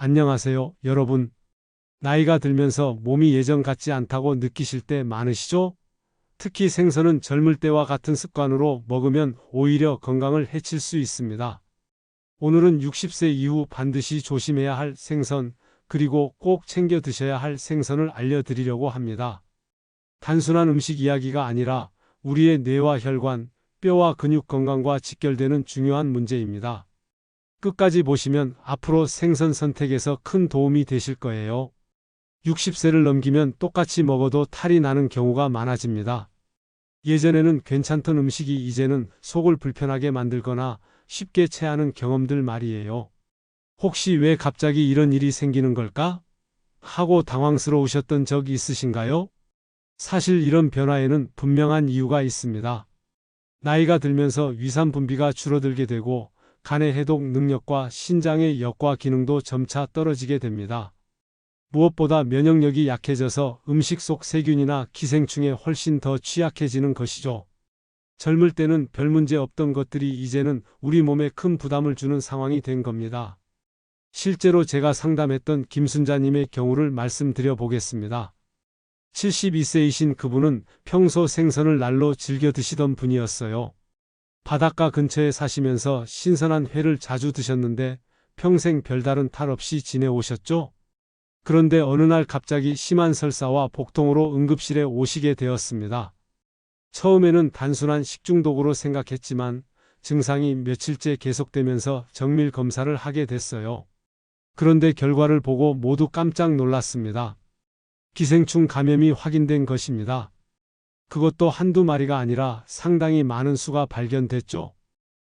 안녕하세요, 여러분. 나이가 들면서 몸이 예전 같지 않다고 느끼실 때 많으시죠? 특히 생선은 젊을 때와 같은 습관으로 먹으면 오히려 건강을 해칠 수 있습니다. 오늘은 60세 이후 반드시 조심해야 할 생선, 그리고 꼭 챙겨 드셔야 할 생선을 알려드리려고 합니다. 단순한 음식 이야기가 아니라 우리의 뇌와 혈관, 뼈와 근육 건강과 직결되는 중요한 문제입니다. 끝까지 보시면 앞으로 생선 선택에서 큰 도움이 되실 거예요. 60세를 넘기면 똑같이 먹어도 탈이 나는 경우가 많아집니다. 예전에는 괜찮던 음식이 이제는 속을 불편하게 만들거나 쉽게 체하는 경험들 말이에요. 혹시 왜 갑자기 이런 일이 생기는 걸까? 하고 당황스러우셨던 적 있으신가요? 사실 이런 변화에는 분명한 이유가 있습니다. 나이가 들면서 위산 분비가 줄어들게 되고 간의 해독 능력과 신장의 역과 기능도 점차 떨어지게 됩니다. 무엇보다 면역력이 약해져서 음식 속 세균이나 기생충에 훨씬 더 취약해지는 것이죠. 젊을 때는 별 문제 없던 것들이 이제는 우리 몸에 큰 부담을 주는 상황이 된 겁니다. 실제로 제가 상담했던 김순자님의 경우를 말씀드려 보겠습니다. 72세이신 그분은 평소 생선을 날로 즐겨 드시던 분이었어요. 바닷가 근처에 사시면서 신선한 회를 자주 드셨는데 평생 별다른 탈 없이 지내오셨죠? 그런데 어느 날 갑자기 심한 설사와 복통으로 응급실에 오시게 되었습니다. 처음에는 단순한 식중독으로 생각했지만 증상이 며칠째 계속되면서 정밀 검사를 하게 됐어요. 그런데 결과를 보고 모두 깜짝 놀랐습니다. 기생충 감염이 확인된 것입니다. 그것도 한두 마리가 아니라 상당히 많은 수가 발견됐죠.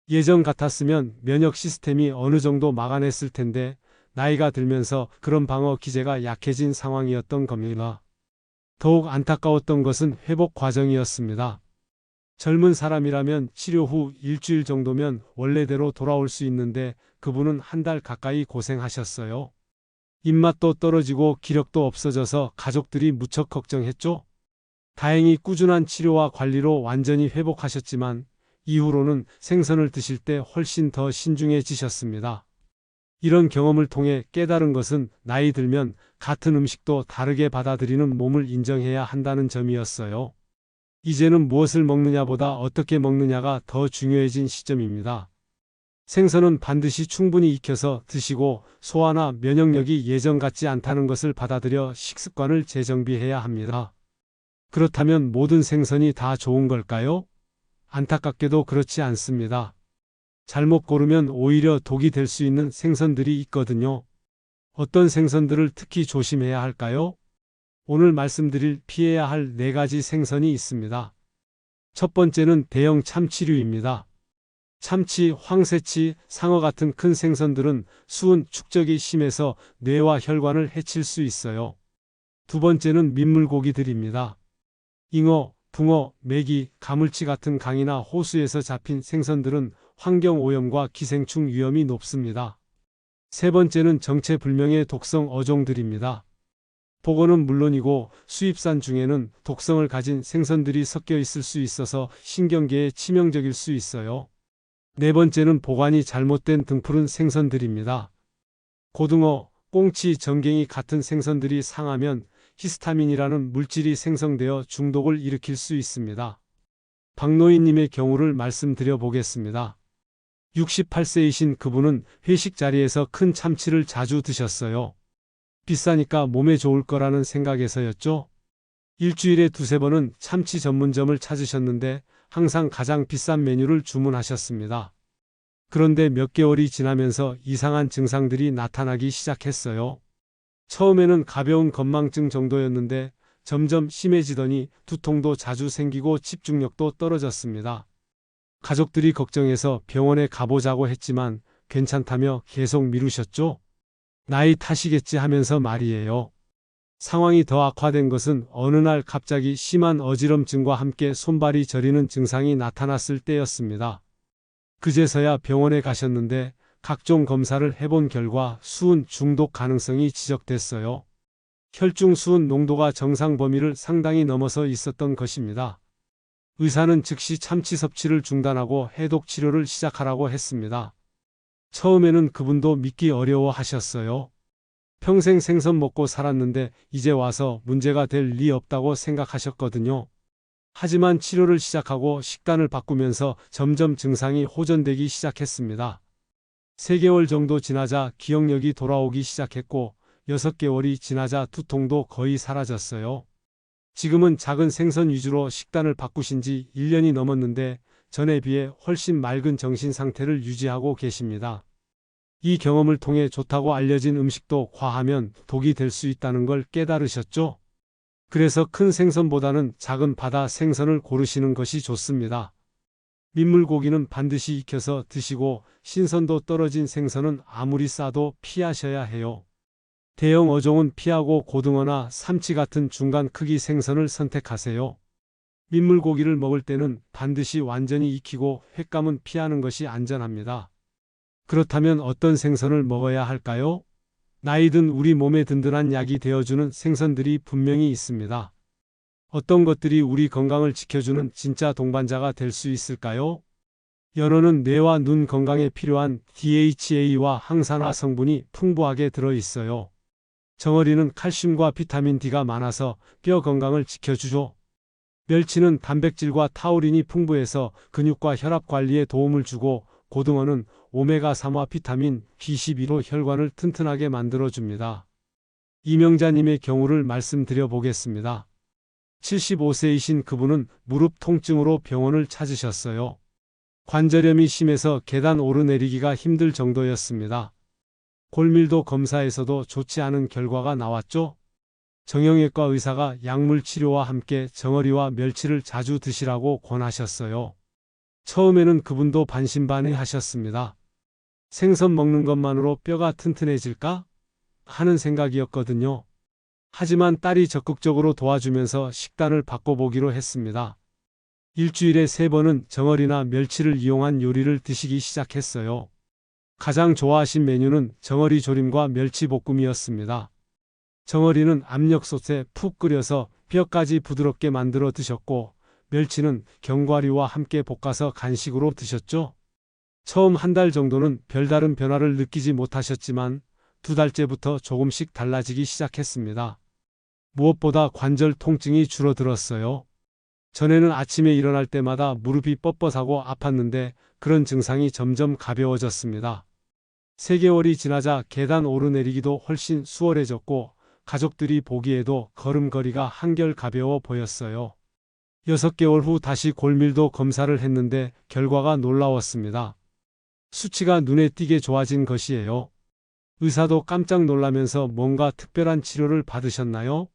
예전 같았으면 면역 시스템이 어느 정도 막아냈을 텐데 나이가 들면서 그런 방어 기제가 약해진 상황이었던 겁니다. 더욱 안타까웠던 것은 회복 과정이었습니다. 젊은 사람이라면 치료 후 일주일 정도면 원래대로 돌아올 수 있는데 그분은 한 달 가까이 고생하셨어요. 입맛도 떨어지고 기력도 없어져서 가족들이 무척 걱정했죠. 다행히 꾸준한 치료와 관리로 완전히 회복하셨지만 이후로는 생선을 드실 때 훨씬 더 신중해지셨습니다. 이런 경험을 통해 깨달은 것은 나이 들면 같은 음식도 다르게 받아들이는 몸을 인정해야 한다는 점이었어요. 이제는 무엇을 먹느냐보다 어떻게 먹느냐가 더 중요해진 시점입니다. 생선은 반드시 충분히 익혀서 드시고 소화나 면역력이 예전 같지 않다는 것을 받아들여 식습관을 재정비해야 합니다. 그렇다면 모든 생선이 다 좋은 걸까요? 안타깝게도 그렇지 않습니다. 잘못 고르면 오히려 독이 될 수 있는 생선들이 있거든요. 어떤 생선들을 특히 조심해야 할까요? 오늘 말씀드릴 피해야 할 4가지 생선이 있습니다. 첫 번째는 대형 참치류입니다. 참치, 황새치, 상어 같은 큰 생선들은 수은 축적이 심해서 뇌와 혈관을 해칠 수 있어요. 두 번째는 민물고기들입니다. 잉어, 붕어, 메기, 가물치 같은 강이나 호수에서 잡힌 생선들은 환경오염과 기생충 위험이 높습니다. 세 번째는 정체불명의 독성 어종들입니다. 복어는 물론이고 수입산 중에는 독성을 가진 생선들이 섞여 있을 수 있어서 신경계에 치명적일 수 있어요. 네 번째는 보관이 잘못된 등푸른 생선들입니다. 고등어, 꽁치, 전갱이 같은 생선들이 상하면 히스타민이라는 물질이 생성되어 중독을 일으킬 수 있습니다. 박노인님의 경우를 말씀드려 보겠습니다. 68세이신 그분은 회식 자리에서 큰 참치를 자주 드셨어요. 비싸니까 몸에 좋을 거라는 생각에서였죠. 일주일에 2~3번은 참치 전문점을 찾으셨는데 항상 가장 비싼 메뉴를 주문하셨습니다. 그런데 몇 개월이 지나면서 이상한 증상들이 나타나기 시작했어요. 처음에는 가벼운 건망증 정도였는데 점점 심해지더니 두통도 자주 생기고 집중력도 떨어졌습니다. 가족들이 걱정해서 병원에 가보자고 했지만 괜찮다며 계속 미루셨죠. 나이 탓이겠지 하면서 말이에요. 상황이 더 악화된 것은 어느 날 갑자기 심한 어지럼증과 함께 손발이 저리는 증상이 나타났을 때였습니다. 그제서야 병원에 가셨는데 각종 검사를 해본 결과 수은 중독 가능성이 지적됐어요. 혈중 수은 농도가 정상 범위를 상당히 넘어서 있었던 것입니다. 의사는 즉시 참치 섭취를 중단하고 해독 치료를 시작하라고 했습니다. 처음에는 그분도 믿기 어려워 하셨어요. 평생 생선 먹고 살았는데 이제 와서 문제가 될 리 없다고 생각하셨거든요. 하지만 치료를 시작하고 식단을 바꾸면서 점점 증상이 호전되기 시작했습니다. 3개월 정도 지나자 기억력이 돌아오기 시작했고 6개월이 지나자 두통도 거의 사라졌어요. 지금은 작은 생선 위주로 식단을 바꾸신 지 1년이 넘었는데 전에 비해 훨씬 맑은 정신 상태를 유지하고 계십니다. 이 경험을 통해 좋다고 알려진 음식도 과하면 독이 될 수 있다는 걸 깨달으셨죠? 그래서 큰 생선보다는 작은 바다 생선을 고르시는 것이 좋습니다. 민물고기는 반드시 익혀서 드시고 신선도 떨어진 생선은 아무리 싸도 피하셔야 해요. 대형 어종은 피하고 고등어나 삼치 같은 중간 크기 생선을 선택하세요. 민물고기를 먹을 때는 반드시 완전히 익히고 횟감은 피하는 것이 안전합니다. 그렇다면 어떤 생선을 먹어야 할까요? 나이든 우리 몸에 든든한 약이 되어주는 생선들이 분명히 있습니다. 어떤 것들이 우리 건강을 지켜주는 진짜 동반자가 될 수 있을까요? 연어는 뇌와 눈 건강에 필요한 DHA와 항산화 성분이 풍부하게 들어있어요. 정어리는 칼슘과 비타민 D가 많아서 뼈 건강을 지켜주죠. 멸치는 단백질과 타우린이 풍부해서 근육과 혈압 관리에 도움을 주고 고등어는 오메가3와 비타민 B12로 혈관을 튼튼하게 만들어줍니다. 이명자님의 경우를 말씀드려 보겠습니다. 75세이신 그분은 무릎 통증으로 병원을 찾으셨어요. 관절염이 심해서 계단 오르내리기가 힘들 정도였습니다. 골밀도 검사에서도 좋지 않은 결과가 나왔죠. 정형외과 의사가 약물 치료와 함께 정어리와 멸치를 자주 드시라고 권하셨어요. 처음에는 그분도 반신반의하셨습니다. 생선 먹는 것만으로 뼈가 튼튼해질까? 하는 생각이었거든요. 하지만 딸이 적극적으로 도와주면서 식단을 바꿔보기로 했습니다. 일주일에 3번은 정어리나 멸치를 이용한 요리를 드시기 시작했어요. 가장 좋아하신 메뉴는 정어리 조림과 멸치 볶음이었습니다. 정어리는 압력솥에 푹 끓여서 뼈까지 부드럽게 만들어 드셨고 멸치는 견과류와 함께 볶아서 간식으로 드셨죠. 처음 1달 정도는 별다른 변화를 느끼지 못하셨지만 2달째부터 조금씩 달라지기 시작했습니다. 무엇보다 관절 통증이 줄어들었어요. 전에는 아침에 일어날 때마다 무릎이 뻣뻣하고 아팠는데 그런 증상이 점점 가벼워졌습니다. 3개월이 지나자 계단 오르내리기도 훨씬 수월해졌고 가족들이 보기에도 걸음걸이가 한결 가벼워 보였어요. 6개월 후 다시 골밀도 검사를 했는데 결과가 놀라웠습니다. 수치가 눈에 띄게 좋아진 것이에요. 의사도 깜짝 놀라면서 뭔가 특별한 치료를 받으셨나요?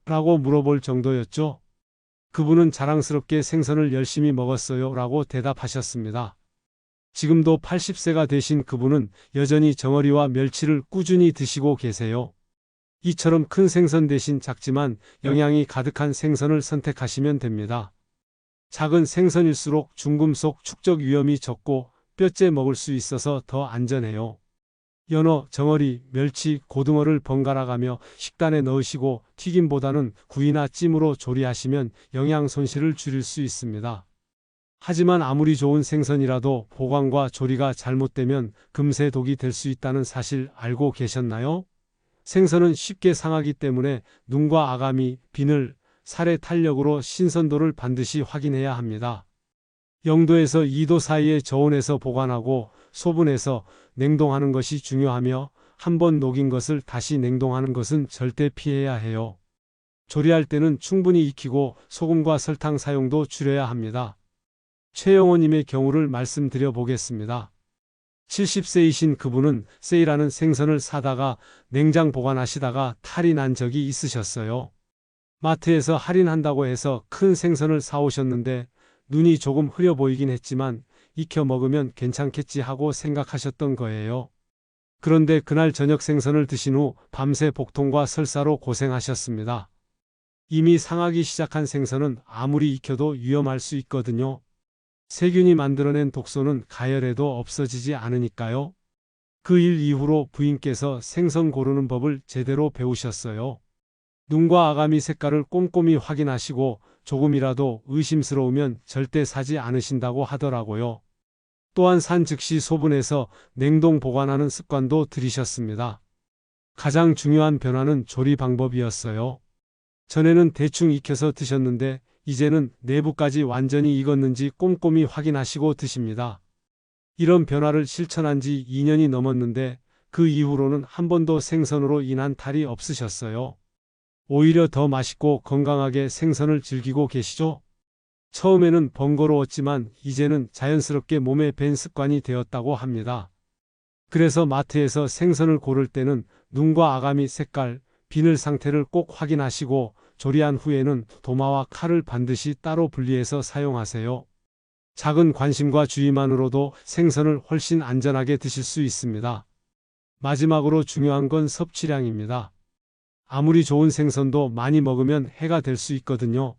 라고 물어볼 정도였죠. 그분은 자랑스럽게 생선을 열심히 먹었어요 라고 대답하셨습니다. 지금도 80세가 되신 그분은 여전히 정어리와 멸치를 꾸준히 드시고 계세요. 이처럼 큰 생선 대신 작지만 영양이 가득한 생선을 선택하시면 됩니다. 작은 생선일수록 중금속 축적 위험이 적고 뼈째 먹을 수 있어서 더 안전해요. 연어, 정어리, 멸치, 고등어를 번갈아 가며 식단에 넣으시고 튀김보다는 구이나 찜으로 조리하시면 영양 손실을 줄일 수 있습니다. 하지만 아무리 좋은 생선이라도 보관과 조리가 잘못되면 금세 독이 될 수 있다는 사실 알고 계셨나요? 생선은 쉽게 상하기 때문에 눈과 아가미, 비늘, 살의 탄력으로 신선도를 반드시 확인해야 합니다. 0도에서 2도 사이의 저온에서 보관하고 소분해서 냉동하는 것이 중요하며 한번 녹인 것을 다시 냉동하는 것은 절대 피해야 해요. 조리할 때는 충분히 익히고 소금과 설탕 사용도 줄여야 합니다. 최영호님의 경우를 말씀드려 보겠습니다. 70세이신 그분은 세일하는 생선을 사다가 냉장 보관하시다가 탈이 난 적이 있으셨어요. 마트에서 할인한다고 해서 큰 생선을 사오셨는데 눈이 조금 흐려 보이긴 했지만 익혀 먹으면 괜찮겠지 하고 생각하셨던 거예요. 그런데 그날 저녁 생선을 드신 후 밤새 복통과 설사로 고생하셨습니다. 이미 상하기 시작한 생선은 아무리 익혀도 위험할 수 있거든요. 세균이 만들어낸 독소는 가열해도 없어지지 않으니까요. 그 일 이후로 부인께서 생선 고르는 법을 제대로 배우셨어요. 눈과 아가미 색깔을 꼼꼼히 확인하시고 조금이라도 의심스러우면 절대 사지 않으신다고 하더라고요. 또한 산 즉시 소분해서 냉동 보관하는 습관도 들이셨습니다. 가장 중요한 변화는 조리 방법이었어요. 전에는 대충 익혀서 드셨는데 이제는 내부까지 완전히 익었는지 꼼꼼히 확인하시고 드십니다. 이런 변화를 실천한 지 2년이 넘었는데 그 이후로는 한 번도 생선으로 인한 탈이 없으셨어요. 오히려 더 맛있고 건강하게 생선을 즐기고 계시죠? 처음에는 번거로웠지만 이제는 자연스럽게 몸에 밴 습관이 되었다고 합니다. 그래서 마트에서 생선을 고를 때는 눈과 아가미 색깔, 비늘 상태를 꼭 확인하시고 조리한 후에는 도마와 칼을 반드시 따로 분리해서 사용하세요. 작은 관심과 주의만으로도 생선을 훨씬 안전하게 드실 수 있습니다. 마지막으로 중요한 건 섭취량입니다. 아무리 좋은 생선도 많이 먹으면 해가 될 수 있거든요.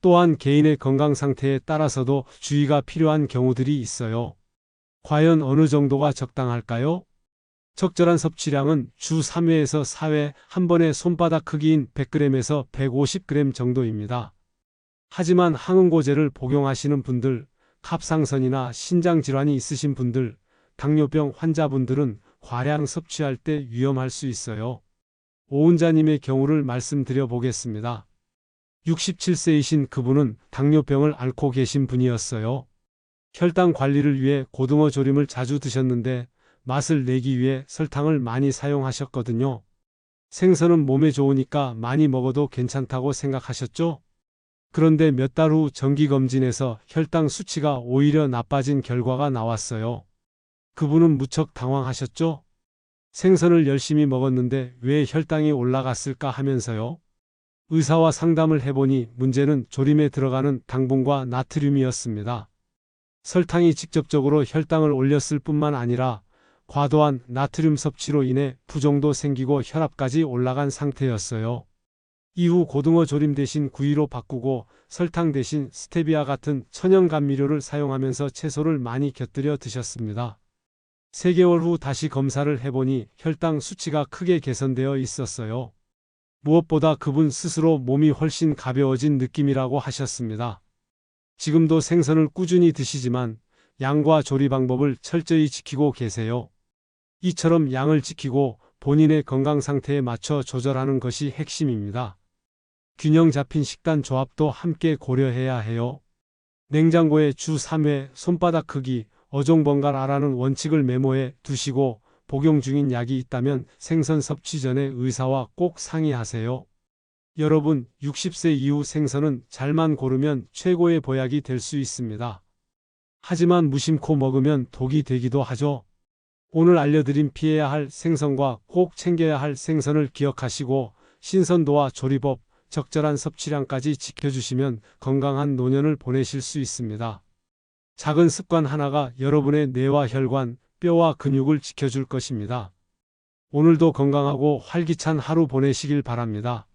또한 개인의 건강 상태에 따라서도 주의가 필요한 경우들이 있어요. 과연 어느 정도가 적당할까요? 적절한 섭취량은 주 3회에서 4회 한 번에 손바닥 크기인 100g에서 150g 정도입니다. 하지만 항응고제를 복용하시는 분들, 갑상선이나 신장질환이 있으신 분들, 당뇨병 환자분들은 과량 섭취할 때 위험할 수 있어요. 오은자님의 경우를 말씀드려 보겠습니다. 67세이신 그분은 당뇨병을 앓고 계신 분이었어요. 혈당 관리를 위해 고등어 조림을 자주 드셨는데 맛을 내기 위해 설탕을 많이 사용하셨거든요. 생선은 몸에 좋으니까 많이 먹어도 괜찮다고 생각하셨죠? 그런데 몇 달 후 정기검진에서 혈당 수치가 오히려 나빠진 결과가 나왔어요. 그분은 무척 당황하셨죠? 생선을 열심히 먹었는데 왜 혈당이 올라갔을까 하면서요. 의사와 상담을 해보니 문제는 조림에 들어가는 당분과 나트륨이었습니다. 설탕이 직접적으로 혈당을 올렸을 뿐만 아니라 과도한 나트륨 섭취로 인해 부종도 생기고 혈압까지 올라간 상태였어요. 이후 고등어 조림 대신 구이로 바꾸고 설탕 대신 스테비아 같은 천연 감미료를 사용하면서 채소를 많이 곁들여 드셨습니다. 3개월 후 다시 검사를 해보니 혈당 수치가 크게 개선되어 있었어요. 무엇보다 그분 스스로 몸이 훨씬 가벼워진 느낌이라고 하셨습니다. 지금도 생선을 꾸준히 드시지만 양과 조리 방법을 철저히 지키고 계세요. 이처럼 양을 지키고 본인의 건강 상태에 맞춰 조절하는 것이 핵심입니다. 균형 잡힌 식단 조합도 함께 고려해야 해요. 냉장고에 주 3회 손바닥 크기 어종번갈아라는 원칙을 메모해 두시고 복용 중인 약이 있다면 생선 섭취 전에 의사와 꼭 상의하세요. 여러분, 60세 이후 생선은 잘만 고르면 최고의 보약이 될 수 있습니다. 하지만 무심코 먹으면 독이 되기도 하죠. 오늘 알려드린 피해야 할 생선과 꼭 챙겨야 할 생선을 기억하시고 신선도와 조리법, 적절한 섭취량까지 지켜주시면 건강한 노년을 보내실 수 있습니다. 작은 습관 하나가 여러분의 뇌와 혈관, 뼈와 근육을 지켜줄 것입니다. 오늘도 건강하고 활기찬 하루 보내시길 바랍니다.